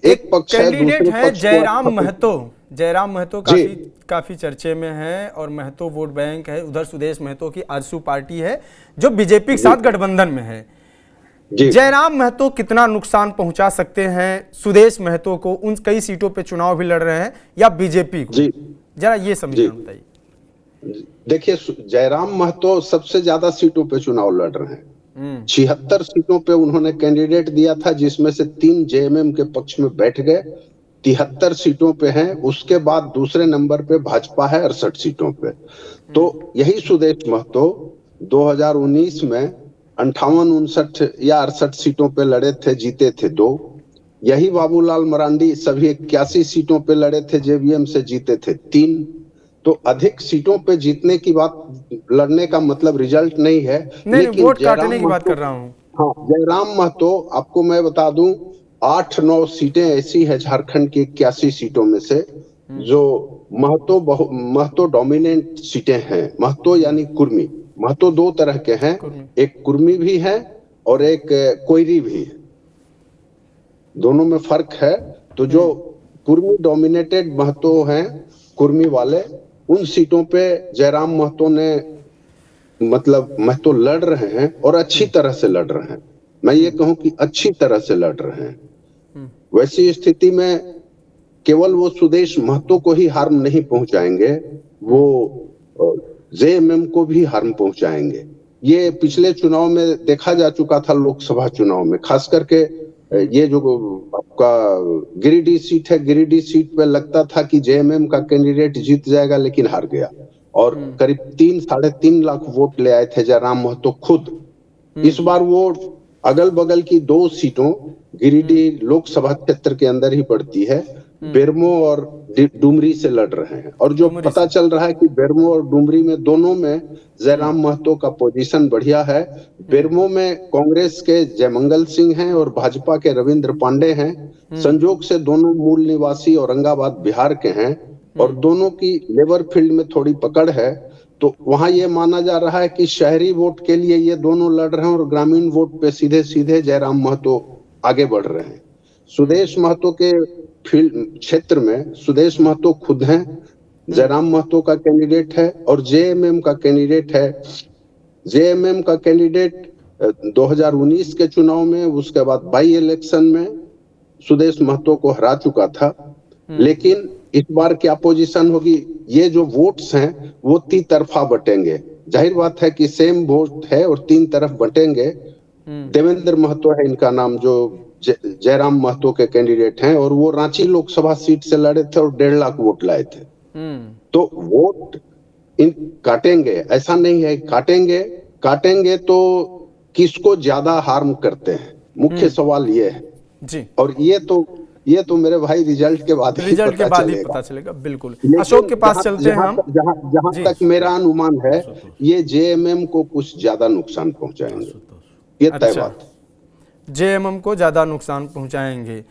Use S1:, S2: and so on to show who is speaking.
S1: एक पक्ष है,
S2: कैंडिडेट
S1: दूसरे
S2: है
S1: पक्ष
S2: जयराम
S1: को
S2: महतो। जयराम महतो
S1: जी
S2: काफी चर्चे में है और महतो वोट बैंक है। उधर सुदेश महतो की आरसू पार्टी है जो बीजेपी के
S1: जी
S2: साथ गठबंधन में है।
S1: जी
S2: जयराम महतो कितना नुकसान पहुंचा सकते हैं सुदेश महतो को? उन कई सीटों पे चुनाव भी लड़ रहे हैं, या बीजेपी को?
S1: जी
S2: जरा ये
S1: जी
S2: समीकरण बताइए।
S1: देखिए, जयराम महतो सबसे ज्यादा सीटों पे चुनाव लड़ रहे हैं।
S2: हम्म
S1: 76 सीटों पे उन्होंने कैंडिडेट दिया था, जिसमें से 3 जेएमएम के पक्ष में बैठ गए। 73 सीटों पे हैं। उसके बाद दूसरे नंबर पे भाजपा है 68 सीटों पे। तो यही सुदेश महतो 2019 में 58 59 या 68 सीटों पे लड़े थे, जीते थे 2। यही बाबूलाल मरांडी सभी 81 सीटों पे लड़े थे, जेवीएम से जीते थे 3। तो अधिक सीटों पे जीतने की बात, लड़ने का मतलब रिजल्ट नहीं है।
S2: नहीं नहीं,
S1: लेकिन
S2: वोट काटने की बात कर रहा हूँ।
S1: हाँ, जयराम महतो, आपको मैं बता दूं, 8 9 सीटें ऐसी है झारखंड की 81 सीटों में से जो महतो डोमिनेंट सीटें हैं। महतो यानी कुर्मी। महतो 2 तरह के हैं,
S2: कुर्मी।
S1: एक कुर्मी भी है और एक कोयरी भी है। दोनों में फर्क है। तो जो कुर्मी डोमिनेटेड महतो हैं, कुर्मी वाले, उन सीटों पे जयराम महतो ने, मतलब महतो लड़ रहे हैं और अच्छी तरह से लड़ रहे हैं। मैं ये कहूं कि अच्छी तरह से लड़ रहे हैं। वैसी स्थिति में केवल वो सुदेश महतो को ही हार्म नहीं पहुंचाएंगे, वो जेएमएम को भी हार्म पहुंचाएंगे। ये पिछले चुनाव में देखा जा चुका था, लोकसभा चुनाव में खास करके। ये जो आपका गिरिडीह सीट है, गिरिडीह सीट पे लगता था कि जेएमएम का कैंडिडेट जीत जाएगा, लेकिन हार गया। और करीब 3 साढ़े 3 लाख वोट ले आए थे जयराम महतो खुद। इस बार वो अगल बगल की 2 सीटों, गिरिडीह लोकसभा क्षेत्र के अंदर ही पड़ती है, बेरमो और डुमरी से लड़ रहे हैं। और जो पता चल रहा है कि बेरमो और डुमरी में, दोनों में जयराम महतो का पोजीशन बढ़िया है। बेरमो में कांग्रेस के जयमंगल सिंह हैं और भाजपा के रविंद्र पांडे हैं। संजोग से दोनों मूल निवासी औरंगाबाद बिहार के हैं और दोनों की लेबर फील्ड में थोड़ी पकड़ है। तो वहां ये माना जा रहा है कि शहरी वोट के लिए ये दोनों लड़ रहे हैं और ग्रामीण वोट पे सीधे सीधे जयराम महतो आगे बढ़ रहे हैं। सुदेश महतो के फील्ड क्षेत्र में सुदेश महतो खुद हैं, जयराम महतो का कैंडिडेट है और जेएमएम का कैंडिडेट है। जेएमएम का कैंडिडेट 2019 के चुनाव में, उसके बाद बाई इलेक्शन में सुदेश महतो को हरा चुका था। लेकिन इस बार क्या पोजीशन होगी, ये जो वोट्स हैं वो 3 तरफा बटेंगे। जाहिर बात है कि सेम वोट है और 3 तरफ बटेंगे। देवेंद्र महतो है इनका नाम, जो जयराम महतो के कैंडिडेट हैं, और वो रांची लोकसभा सीट से लड़े थे और 1.5 लाख वोट लाए थे। तो वोट इन काटेंगे, ऐसा नहीं है, काटेंगे। काटेंगे तो किसको ज्यादा हार्म करते हैं, मुख्य सवाल ये है
S2: जी।
S1: और ये तो मेरे भाई रिजल्ट के बाद ही
S2: पता चलेगा। बिल्कुल। अशोक के पास चलते हैं हम।
S1: जहां तक मेरा अनुमान है, ये जेएमएम को कुछ ज्यादा नुकसान पहुंचाएंगे, ये तय बात।
S2: जेएमएम को ज्यादा नुकसान पहुंचाएंगे।